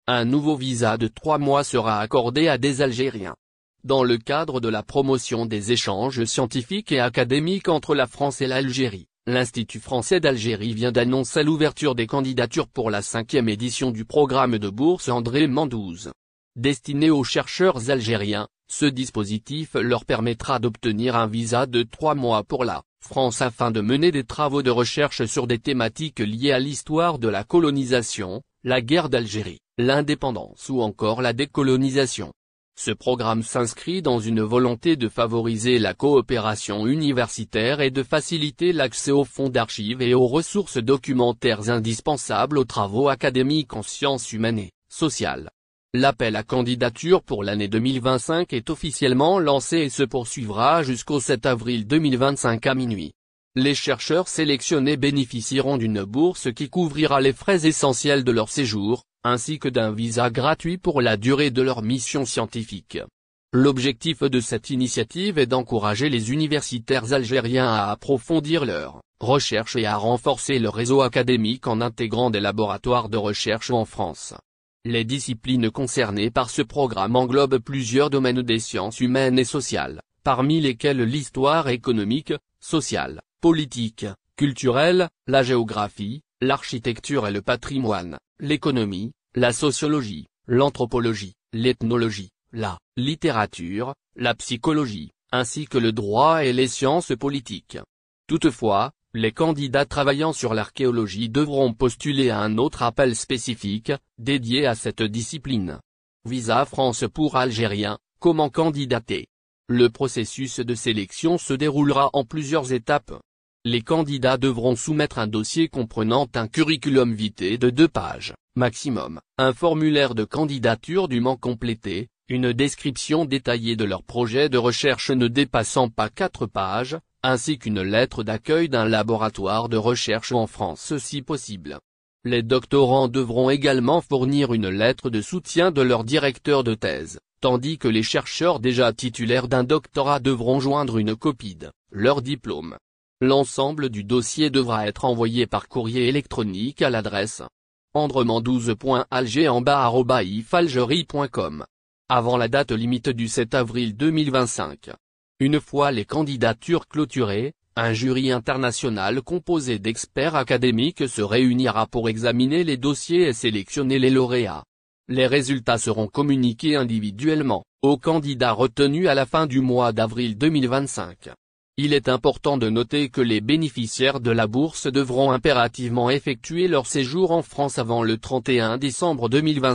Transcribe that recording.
Un nouveau visa de 3 mois sera accordé à des Algériens. Dans le cadre de la promotion des échanges scientifiques et académiques entre la France et l'Algérie, l'Institut français d'Algérie vient d'annoncer l'ouverture des candidatures pour la 5e édition du programme de bourse André Mendouze. Destiné aux chercheurs algériens, ce dispositif leur permettra d'obtenir un visa de 3 mois pour la France afin de mener des travaux de recherche sur des thématiques liées à l'histoire de la colonisation, la guerre d'Algérie, l'indépendance ou encore la décolonisation. Ce programme s'inscrit dans une volonté de favoriser la coopération universitaire et de faciliter l'accès aux fonds d'archives et aux ressources documentaires indispensables aux travaux académiques en sciences humaines et sociales. L'appel à candidature pour l'année 2025 est officiellement lancé et se poursuivra jusqu'au 7 avril 2025 à minuit. Les chercheurs sélectionnés bénéficieront d'une bourse qui couvrira les frais essentiels de leur séjour, ainsi que d'un visa gratuit pour la durée de leur mission scientifique. L'objectif de cette initiative est d'encourager les universitaires algériens à approfondir leurs recherches et à renforcer leur réseau académique en intégrant des laboratoires de recherche en France. Les disciplines concernées par ce programme englobent plusieurs domaines des sciences humaines et sociales, parmi lesquels l'histoire économique, sociale, politique, culturelle, la géographie, l'architecture et le patrimoine, l'économie, la sociologie, l'anthropologie, l'ethnologie, la littérature, la psychologie, ainsi que le droit et les sciences politiques. Toutefois, les candidats travaillant sur l'archéologie devront postuler à un autre appel spécifique, dédié à cette discipline. Visa France pour Algériens, comment candidater? Le processus de sélection se déroulera en plusieurs étapes. Les candidats devront soumettre un dossier comprenant un curriculum vitae de 2 pages, maximum, un formulaire de candidature dûment complété, une description détaillée de leur projet de recherche ne dépassant pas 4 pages, ainsi qu'une lettre d'accueil d'un laboratoire de recherche en France si possible. Les doctorants devront également fournir une lettre de soutien de leur directeur de thèse, tandis que les chercheurs déjà titulaires d'un doctorat devront joindre une copie de leur diplôme. L'ensemble du dossier devra être envoyé par courrier électronique à l'adresse andremendouze.alger@ifalgerie.com avant la date limite du 7 avril 2025. Une fois les candidatures clôturées, un jury international composé d'experts académiques se réunira pour examiner les dossiers et sélectionner les lauréats. Les résultats seront communiqués individuellement aux candidats retenus à la fin du mois d'avril 2025. Il est important de noter que les bénéficiaires de la bourse devront impérativement effectuer leur séjour en France avant le 31 décembre 2025.